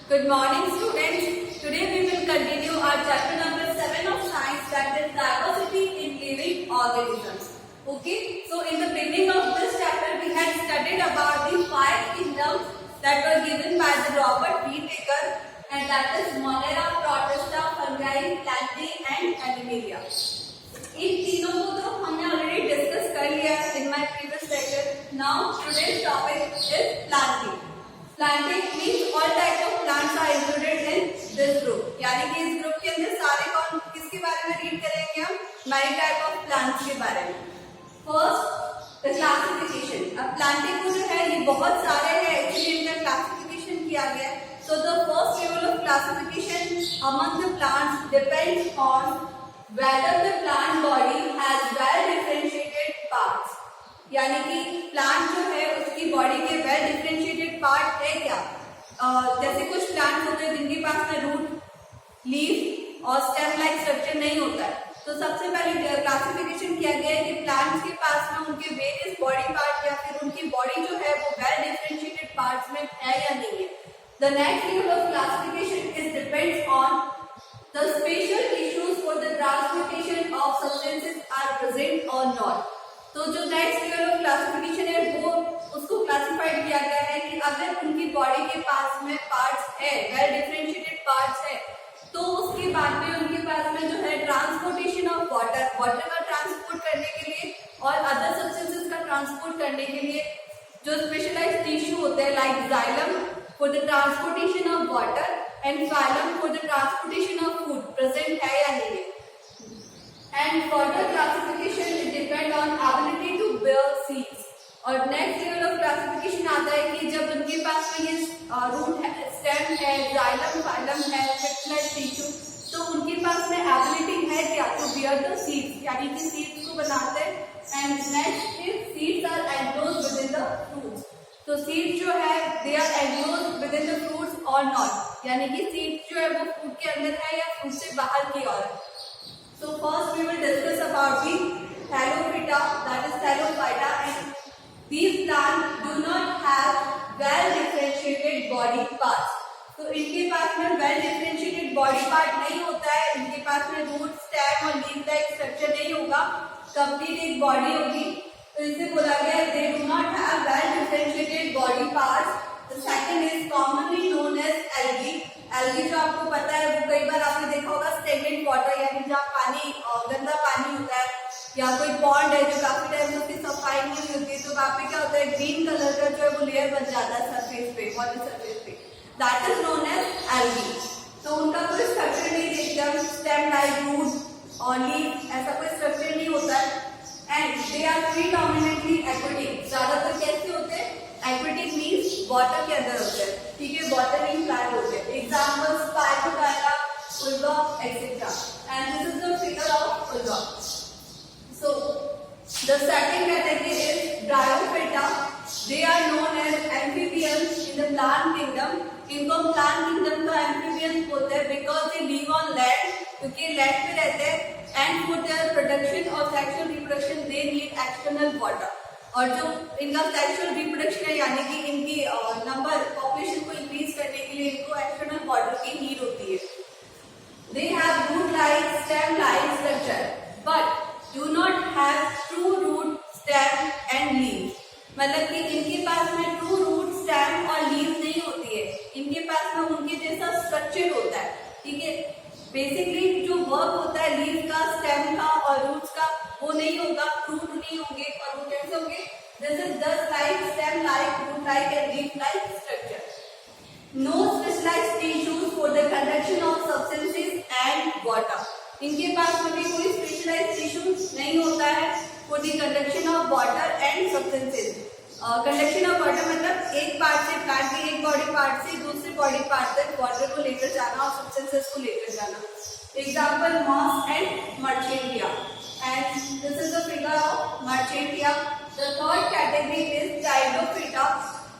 Good morning, students. Today we will continue our chapter number 7 of science, that is diversity in living organisms. Okay, so in the beginning of this chapter we had studied about the 5 kingdoms that were given by the Robert Whittaker, and that is Monera, Protista, Fungi, Plantae and Animalia. इन तीनों को तो हमने already discuss कर लिया in my previous lecture. Now today's topic is planting. Planting means all type of plants are included in this group. यानी कि इस group के अंदर सारे कौन किसके बारे में रीड करेंगे हम? मैनी टाइप ऑफ प्लांट्स के बारे में. First the classification. अब प्लांटिंग को जो है ये बहुत सारे हैं, इसलिए इनका क्लासिफिकेशन किया गया है. So the first level of classification among the plants depends on whether the plant body has well differentiated parts. यानी कि प्लांट जो है उसकी बॉडी के वेल डिफरेंशिएटेड पार्ट है क्या? जैसे कुछ प्लांट होते हैं जिनके पास में रूट, लीफ और स्टेम लाइक स्ट्रक्चर नहीं होता है. तो सबसे पहले क्लासिफिकेशन किया गया है कि प्लांट्स के पास में उनके वेरियस बॉडी पार्ट या फिर उनकी बॉडी जो है वो वेल डिफरेंशिएटेड पार्ट्स में है या नहीं है. The next level of classification is depends on the spatial tissues for the transportation of substances are present or not. तो जो नेक्स्ट लेवल ऑफ क्लासिफिकेशन है वो उसको क्लासिफाइड किया गया है कि अगर उनकी बॉडी के पास में पार्ट्स है, वेल डिफरेंशिएटेड पार्ट्स है, तो उसके बाद में उनके पास में जो है ट्रांसपोर्टेशन ऑफ वाटर का ट्रांसपोर्ट करने के लिए और अदर सब्सटेंसेस का ट्रांसपोर्ट करने के लिए जो स्पेशलाइज्ड टिश्यू होते हैं like xylem for the transportation of water and phylum for the transportation of food present है या नहीं है. And further classification it depend on ability to bear seeds. और next level of classification आता है कि जब उनके पास में ये रूट है, स्टेम है, जाइलम, फाइलम है, स्पेशलाइज्ड टिश्यू, तो उनके पास में एबिलिटी है क्या टू बियर द सीड्स, यानी कि सीड्स को बनाते हैं. And next is seeds are enclosed within the fruits. तो सीड्स जो है they are enclosed within the fruits or not, यानी कि सीड्स जो है वो फ्रूट के अंदर है या फ्रूट से बाहर की ओर है. So first we will discuss about the thallophyta, that is thallophyta. And these plant do not have well differentiated body parts. तो इनके पास में वेल डिफरेंशिएटेड बॉडी पार्ट नहीं होता है, इनके पास में रूट, स्टेम और लीफ लाइक स्ट्रक्चर नहीं होगा, कंप्लीट एक बॉडी होगी. तो इसे बोला गया they do not have well differentiated body parts. The second is commonly known as algae. Algae जो आपको पता है वो कई बार आपने देखा होगा stagnant water, यानी जहाँ पानी गंदा पानी होता है या कोई पॉन्ड है जो काफी टाइम से उसकी सफाई नहीं होती है, तो वहाँ पे क्या होता है ग्रीन कलर का जो है वो लेयर बन जाता है सरफेस पे, वाटर सरफेस पे. That is known as algae. तो उनका कोई स्ट्रक्चर नहीं देखता, स्टेम लाइक रूट और लीफ ऐसा कोई स्ट्रक्चर नहीं होता है. And they are predominantly aquatic. ज्यादातर कैसे होते हैं? एक्वेटिक मीन्स वाटर के अंदर होते हैं, ठीक है, वाटर इन प्लांट होते हैं. Example spirogyra, ulva etcetera. And this is the figure of ulva. So the second category is bryophyta. They are known as amphibians in the plant kingdom. इनको plant kingdom का amphibians बोलते हैं because they live on land, क्योंकि land पे रहते हैं. And for their production और sexual reproduction they need external water. और जो इनका सेक्सुअल रिप्रोडक्शन है यानी कि इनकी नंबर पॉपुलेशन को इंक्रीज करने के लिए इनको एक्सटर्नल वाटर की नीड होती है. They have root like, stem like structure but do not have true root, stem and leaves. मतलब कि इनके पास में ट्रू रूट, स्टेम और लीव्स नहीं होती है, इनके पास में उनके जैसा स्ट्रक्चर होता है, ठीक है. बेसिकली जो वर्क होता है लीफ का, स्टेम का और रूट्स का वो नहीं होगा, फ्रूट नहीं होंगे. और वो कैसे होंगे? This is thus like, stem like, root like and leaf like structure. No specialised tissues for the conduction of substances and water. इनके पास में भी कोई स्पेशलाइज्ड टिश्यूज नहीं होता है for the conduction of water and substances. Conduction of water मतलब एक पार्ट से, प्लांट के एक बॉडी पार्ट से दूसरे बॉडी पार्ट तक वाटर को लेकर जाना और सब्सटेंसेस को लेकर जाना. Example moss and marchantia. And this is the figure of marchantia. The third category is pteridophyta.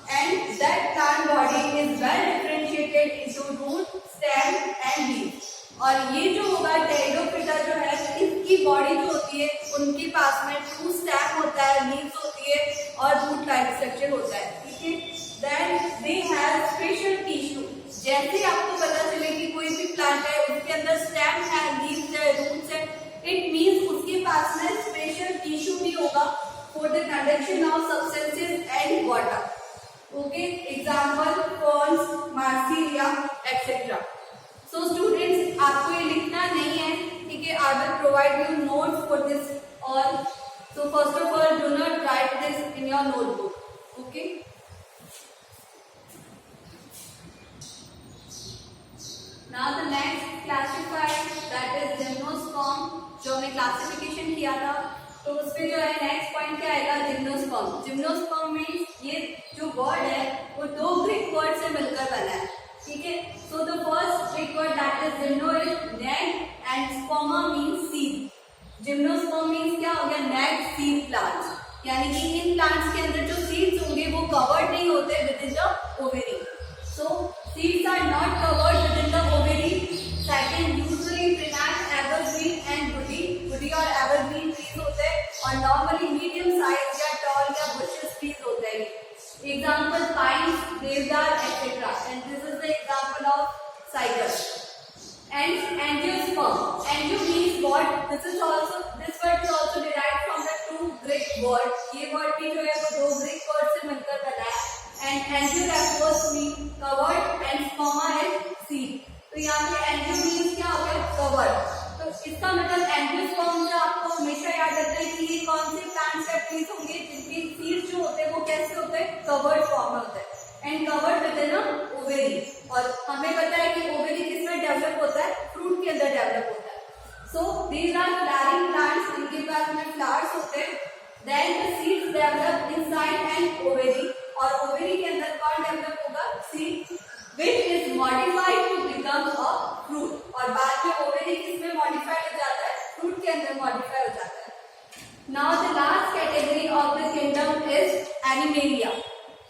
And that plant body is well differentiated into root, stem and leaf. और ये जो होगा टाइडोफिटा जो है, इसकी बॉडी जो होती है उनके पास में ट्रू स्टेम होता है, लीव्स होती है और रूट लाइक स्ट्रक्चर होता है, ठीक है. Then they have special tissue जैसे ही आपको पता चले कि कोई भी प्लांट है उसके अंदर स्टेम है, लीव्स है, रूट्स है, इट मीन्स उसके पास में स्पेशल टिश्यू भी होगा for the conduction of substances and water. Okay, example ferns, Marsilea etcetera. So students, आपको ये लिखना नहीं है, ठीक है. I will provide you notes for this all. So first of all, do not right this in your notebook. Okay. Now the next classified, that is gymnosperm. जो हमने classification किया था, तो उसपे जो है नेक्स्ट पॉइंट क्या आएगा, जिम्नोस्पर्म. जिम्नोस्पर्म मीन्स ये जो वर्ड है वो दो ग्रीक वर्ड से मिलकर बना है, ठीक है. So the first Greek word that is gymno is neck and स्पर्मा means seed. Gymnosperm means क्या हो गया, नेक सीड प्लांट्स, यानी कि इन प्लांट्स के अंदर जो सीड्स होंगे वो कवर्ड नहीं होते with in the ovary. So seeds are not covered within the ovary. Second, usually plant evergreen and woody और evergreen trees होते हैं और normally medium size या tall या bushes trees होते हैं. Example pines, deodar, etc. And this is the example of cypress. And angiosperm. Angio means what? This word is also derived from the two Greek words. ये word भी जो है वो दो Greek word से मिलकर बना है. And angio refers to covered and sperma is seed. तो यहाँ पे angio means क्या हो गया, covered. तो इसका मतलब angiosperm से आपको हमेशा याद रखना है कि ये कौन से प्लांट्स या ट्रीज होंगे जिनके सीड्स जो होते हैं वो कैसे होते हैं, covered form में होते हैं and covered within a ovary. और हमें पता है कि ovary किसमें डेवलप होता है, फ्रूट के अंदर डेवलप होता है. So these are flowering plants, इनके पास में फ्लावर्स होते हैं. Then the seeds develop inside an ovary. और ओवेरी के अंदर कौन डेवलप होगा, seed, which is modified to become a fruit. और बाद में ओवेरी किसमें मॉडिफाई हो जाता है, फ्रूट के अंदर मॉडिफाई हो जाता है. Now the last category of the kingdom is Animalia.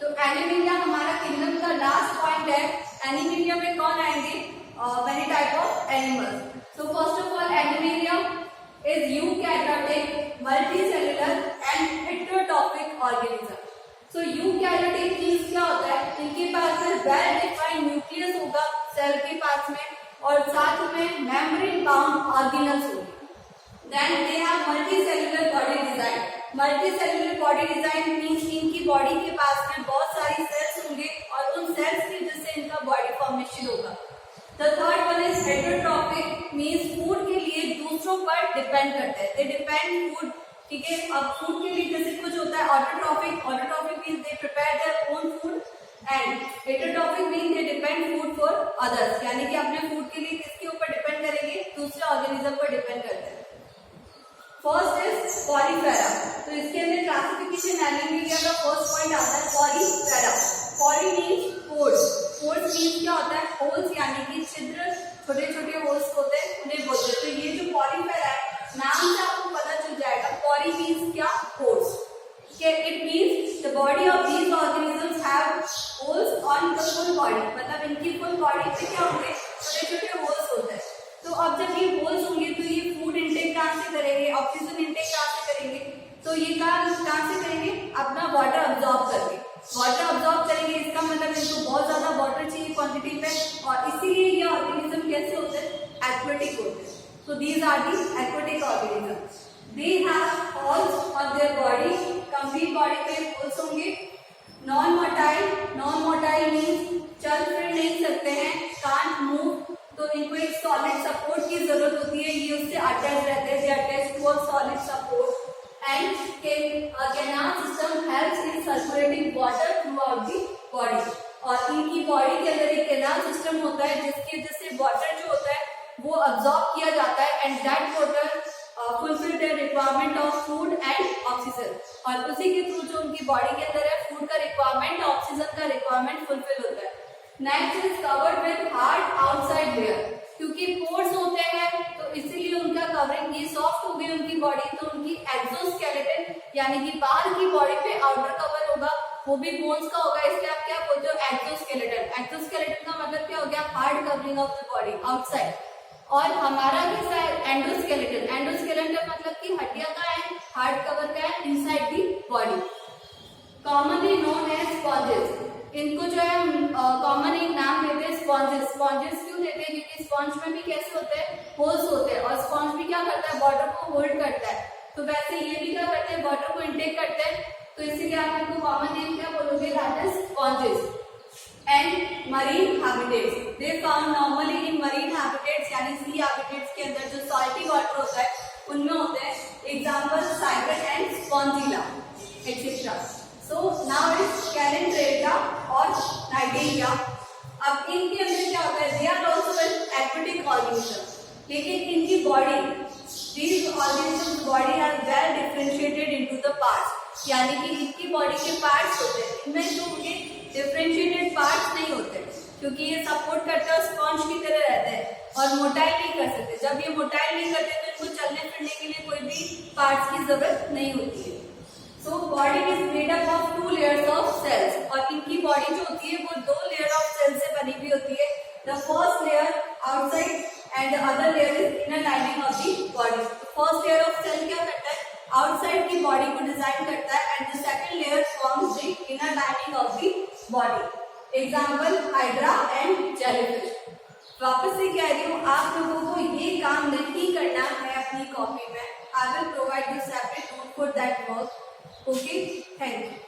तो एनिमेलिया हमारा किंगडम का लास्ट पॉइंट है. एनिमेलिया में कौन आएंगे, many type of animals. So first of all, Animalia is eukaryotic, multicellular and heterotrophic organism. So eukaryotic means क्या होता है, इनके पास में वेल डिफाइंड न्यूक्लियस होगा सेल के पास में और साथ में मेम्ब्रेन बाउंड ऑर्गेनल्स होंगे. Then they have multicellular body design. Multicellular body design means इनकी बॉडी के पास में बहुत सारी सेल्स होंगे और उन सेल्स की वजह से इनका बॉडी फॉर्मेशन होगा. The third one is heterotrophic means food के लिए दूसरों पर डिपेंड करते हैं. दे डिपेंड फूड, ठीक है. अब फूड के लिए जैसे कुछ होता है autotrophic. Autotrophic means they prepare their own food and heterotrophic means they depend food for others, यानी कि अपने फूड के लिए किसके ऊपर डिपेंड करेंगे, दूसरे ऑर्गेनिज्म पर डिपेंड करते हैं. First is Porifera. तो इसके अंदर क्लासिफिकेशन एनिमेलिया का फर्स्ट पॉइंट आता है Porifera. Poly means pores. Pores means क्या होता है, होल्स, यानी कि छिद्र, छोटे छोटे होल्स होते हैं, उन्हें बोलते हैं. तो ये जो पॉलीफेरा है, नाम से आपको पता चल जाएगा, पॉली मीन्स क्या, holes. It means the body of these organisms have holes on the full body. मतलब इनकी फुल बॉडी पे क्या होंगे, छोटे छोटे होल्स होते हैं. तो अब जब ये होल्स होंगे तो ये फूड इंटेक कहाँ से करेंगे, ऑक्सीजन इंटेक कहाँ से करेंगे, तो ये कहाँ से करेंगे, अपना वाटर अब्सॉर्ब करके. वाटर अब्सॉर्ब करेंगे, इसका मतलब इनको बहुत ज्यादा वाटर चाहिए क्वांटिटी में, और इसीलिए ये ऑर्गेनिज्म कैसे होते हैं, एक्वेटिक होते हैं. So these are the aquatic organisms. They have holes on their body. Complete body पे holes होंगे. Non-motile. Non-motile means चल फिर नहीं सकते हैं, can't move. तो इनको एक solid support की जरूरत होती है, ये उससे attached रहते हैं. They are attached to a solid support. And canal system helps in circulating water throughout the body. और इनकी बॉडी के अंदर एक कैनाल सिस्टम होता है जिसकी वजह से वाटर जो होता है वो अब्सॉर्ब किया जाता है and that water fulfil the requirement of food and oxygen. और उसी के थ्रू जो उनकी बॉडी के अंदर है, फूड का रिक्वायरमेंट, ऑक्सीजन का रिक्वायरमेंट फुलफिल होता है. Next is covered with hard outside layer. क्योंकि पोर्स होते हैं तो इसीलिए उनका कवरिंग, ये सॉफ्ट हो गई उनकी बॉडी, तो उनकी एक्सोस्केलेटन यानी कि बाहर की बॉडी पे आउटर कवर होगा, वो भी बोन्स का होगा. इसलिए आप क्या बोलते हो, एक्सोस्केलेटन. एक्सोस्केलेटन का मतलब क्या हो गया, hard covering of the body outside. और हमारा कैसा है, एंडोस्केलेटन. एंडोस्केलेटन मतलब कि हड्डियां का है, हार्ड कवर का है inside the body. Commonly known as sponges. इनको जो है कॉमन एक नाम देते हैं स्पॉन्जेस। स्पॉन्जेस क्यों देते हैं? क्योंकि स्पॉन्ज में भी कैसे होते हैं, होल्स होते हैं, और स्पॉन्ज भी क्या करता है, वाटर को होल्ड करता है। तो वैसे ये भी क्या करते हैं, वाटर को इंटेक करते हैं, तो इसीलिए आप इनको कॉमन नेम क्या बोलोगे, that is sponges. And marine habitats, they found normally in marine habitats, यानी सी हैबिटेट्स के अंदर जो सॉल्टी वाटर होता है उनमें होते हैं। Example Cyprus and Spongilla et cetera. So now is Calendraria और Nigeria। अब इनके अंदर क्या होता है, they are also an aquatic organism, लेकिन इनकी body, these organisms body are well differentiated into the parts, यानी कि इनकी बॉडी के पार्ट्स होते हैं, इनमें जो उनके डिफरेंशिएटेड पार्ट्स नहीं होते, क्योंकि ये सपोर्ट करते हैं, स्पॉन्ज की तरह रहते हैं और मोटाई नहीं कर सकते। जब ये मोटाई नहीं करते तो इनको चलने फिरने के लिए कोई भी पार्ट्स की जरूरत नहीं होती है। So body is made up of 2 layers of cells, और इनकी बॉडी जो होती है वो 2 लेयर ऑफ सेल से बनी हुई होती है। The first layer outside and the other layer is inner lining of the body. First layer of cell क्या करता है, outside की बॉडी को डिजाइन करता है, and the second layer forms the inner lining of the body. Example Hydra and jellyfish। वापस से कह रही हूँ, आप लोगों को ये काम नहीं करना है अपनी कॉपी में। I will provide you separate note for that work. Okay, thank you.